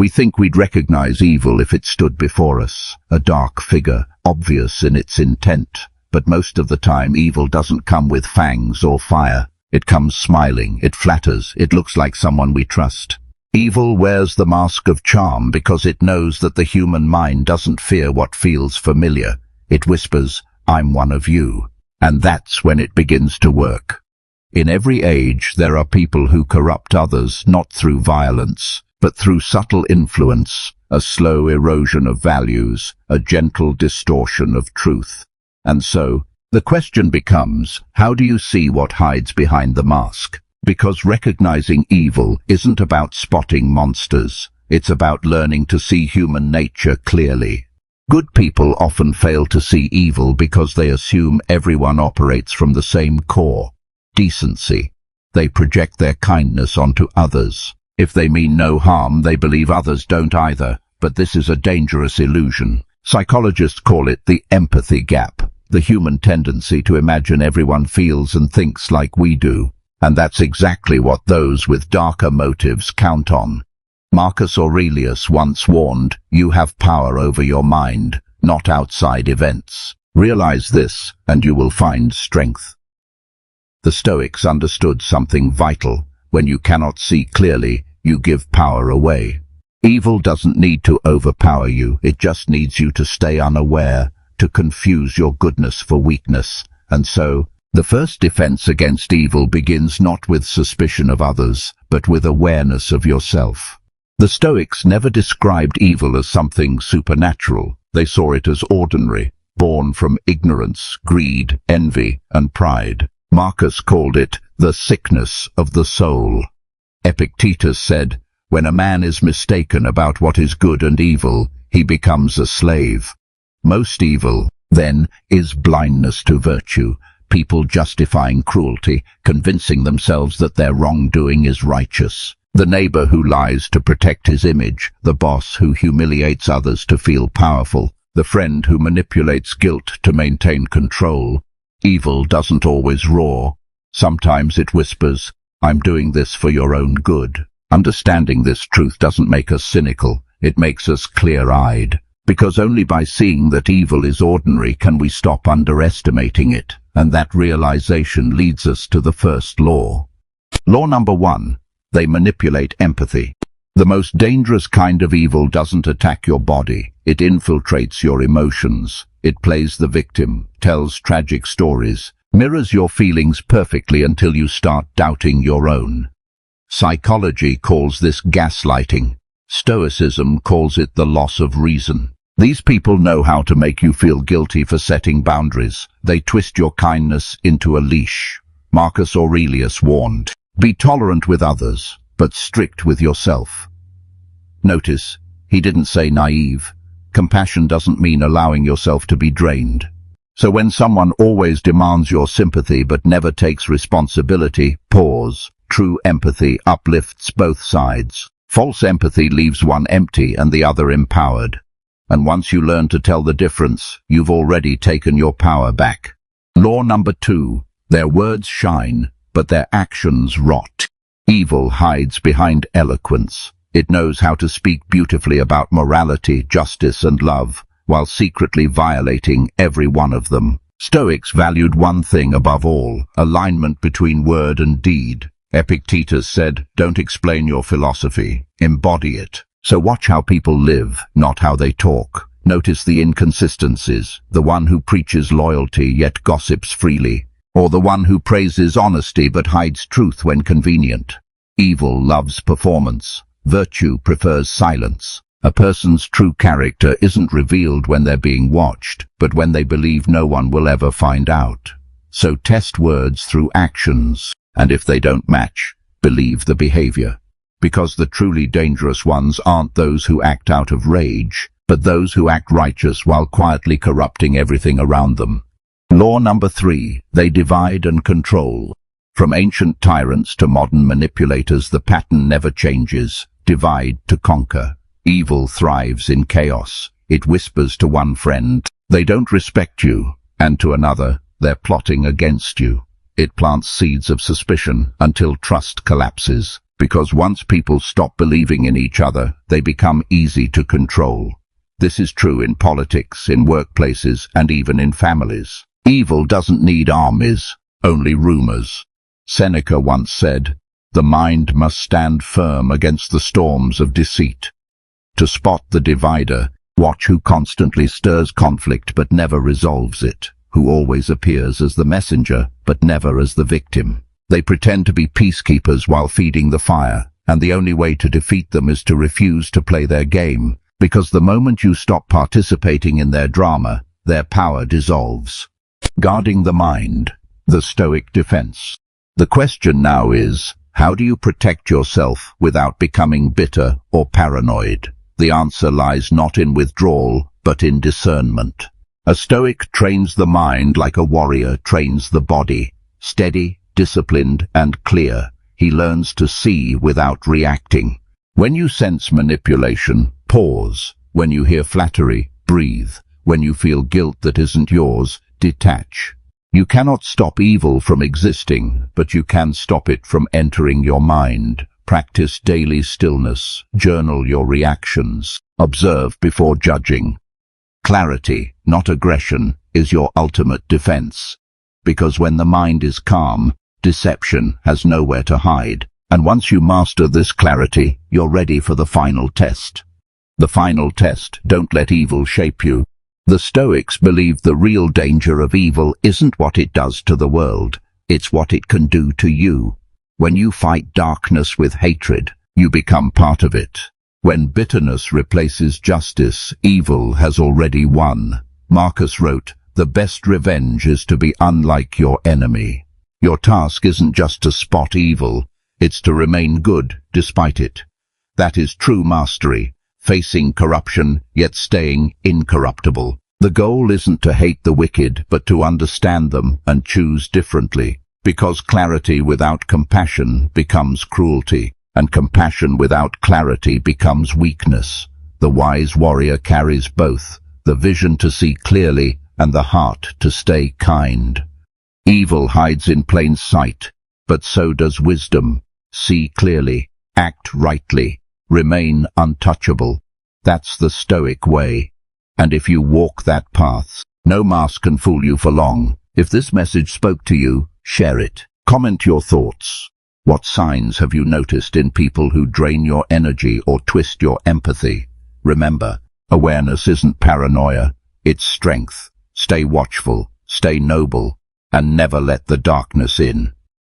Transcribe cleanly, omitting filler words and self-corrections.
We think we'd recognize evil if it stood before us, a dark figure, obvious in its intent. But most of the time evil doesn't come with fangs or fire. It comes smiling, it flatters, it looks like someone we trust. Evil wears the mask of charm because it knows that the human mind doesn't fear what feels familiar. It whispers, "I'm one of you." And that's when it begins to work. In every age there are people who corrupt others not through violence, but through subtle influence, a slow erosion of values, a gentle distortion of truth. And so, the question becomes, how do you see what hides behind the mask? Because recognizing evil isn't about spotting monsters, it's about learning to see human nature clearly. Good people often fail to see evil because they assume everyone operates from the same core, decency. They project their kindness onto others. If they mean no harm, they believe others don't either, but this is a dangerous illusion. Psychologists call it the empathy gap, the human tendency to imagine everyone feels and thinks like we do. And that's exactly what those with darker motives count on. Marcus Aurelius once warned, "You have power over your mind, not outside events. Realize this, and you will find strength." The Stoics understood something vital. When you cannot see clearly, you give power away. Evil doesn't need to overpower you, it just needs you to stay unaware, to confuse your goodness for weakness. And so, the first defense against evil begins not with suspicion of others, but with awareness of yourself. The Stoics never described evil as something supernatural. They saw it as ordinary, born from ignorance, greed, envy, and pride. Marcus called it the sickness of the soul. Epictetus said, "When a man is mistaken about what is good and evil, he becomes a slave." Most evil, then, is blindness to virtue, people justifying cruelty, convincing themselves that their wrongdoing is righteous. The neighbor who lies to protect his image, the boss who humiliates others to feel powerful, the friend who manipulates guilt to maintain control. Evil doesn't always roar. Sometimes it whispers, "I'm doing this for your own good." Understanding this truth doesn't make us cynical, it makes us clear-eyed. Because only by seeing that evil is ordinary can we stop underestimating it, and that realization leads us to the first law. Law number 1. They manipulate empathy. The most dangerous kind of evil doesn't attack your body, it infiltrates your emotions. It plays the victim, tells tragic stories, mirrors your feelings perfectly until you start doubting your own. Psychology calls this gaslighting. Stoicism calls it the loss of reason. These people know how to make you feel guilty for setting boundaries. They twist your kindness into a leash. Marcus Aurelius warned, "Be tolerant with others, but strict with yourself." Notice, he didn't say naive. Compassion doesn't mean allowing yourself to be drained. So when someone always demands your sympathy but never takes responsibility, pause. True empathy uplifts both sides. False empathy leaves one empty and the other empowered. And once you learn to tell the difference, you've already taken your power back. Law number 2. Their words shine, but their actions rot. Evil hides behind eloquence. It knows how to speak beautifully about morality, justice, and love, while secretly violating every one of them. Stoics valued one thing above all, alignment between word and deed. Epictetus said, "Don't explain your philosophy, embody it." So watch how people live, not how they talk. Notice the inconsistencies, the one who preaches loyalty yet gossips freely, or the one who praises honesty but hides truth when convenient. Evil loves performance. Virtue prefers silence. A person's true character isn't revealed when they're being watched, but when they believe no one will ever find out. So test words through actions, and if they don't match, believe the behavior. Because the truly dangerous ones aren't those who act out of rage, but those who act righteous while quietly corrupting everything around them. Law number 3. They divide and control. From ancient tyrants to modern manipulators, the pattern never changes. Divide to conquer. Evil thrives in chaos. It whispers to one friend, "They don't respect you," and to another, "They're plotting against you." It plants seeds of suspicion until trust collapses. because once people stop believing in each other, they become easy to control. This is true in politics, in workplaces, and even in families. Evil doesn't need armies, only rumors. Seneca once said, "The mind must stand firm against the storms of deceit." To spot the divider, watch who constantly stirs conflict but never resolves it, who always appears as the messenger but never as the victim. They pretend to be peacekeepers while feeding the fire, and the only way to defeat them is to refuse to play their game, because the moment you stop participating in their drama, their power dissolves. Guarding the mind, the Stoic defense. The question now is, how do you protect yourself without becoming bitter or paranoid? The answer lies not in withdrawal, but in discernment. A Stoic trains the mind like a warrior trains the body, steady, disciplined, and clear. He learns to see without reacting. When you sense manipulation, pause. When you hear flattery, breathe. When you feel guilt that isn't yours, detach. You cannot stop evil from existing, but you can stop it from entering your mind. Practice daily stillness. Journal your reactions. Observe before judging. Clarity, not aggression, is your ultimate defense. Because when the mind is calm, deception has nowhere to hide. And once you master this clarity, you're ready for the final test. The final test: don't let evil shape you. The Stoics believed the real danger of evil isn't what it does to the world, it's what it can do to you. When you fight darkness with hatred, you become part of it. When bitterness replaces justice, evil has already won. Marcus wrote, "The best revenge is to be unlike your enemy." Your task isn't just to spot evil, it's to remain good despite it. That is true mastery, facing corruption yet staying incorruptible. The goal isn't to hate the wicked, but to understand them and choose differently. Because clarity without compassion becomes cruelty, and compassion without clarity becomes weakness. The wise warrior carries both, the vision to see clearly and the heart to stay kind. Evil hides in plain sight, but so does wisdom. See clearly, act rightly, remain untouchable. That's the Stoic way. And if you walk that path, no mask can fool you for long. If this message spoke to you, share it. Comment your thoughts. What signs have you noticed in people who drain your energy or twist your empathy? Remember, awareness isn't paranoia, it's strength. Stay watchful, stay noble, and never let the darkness in.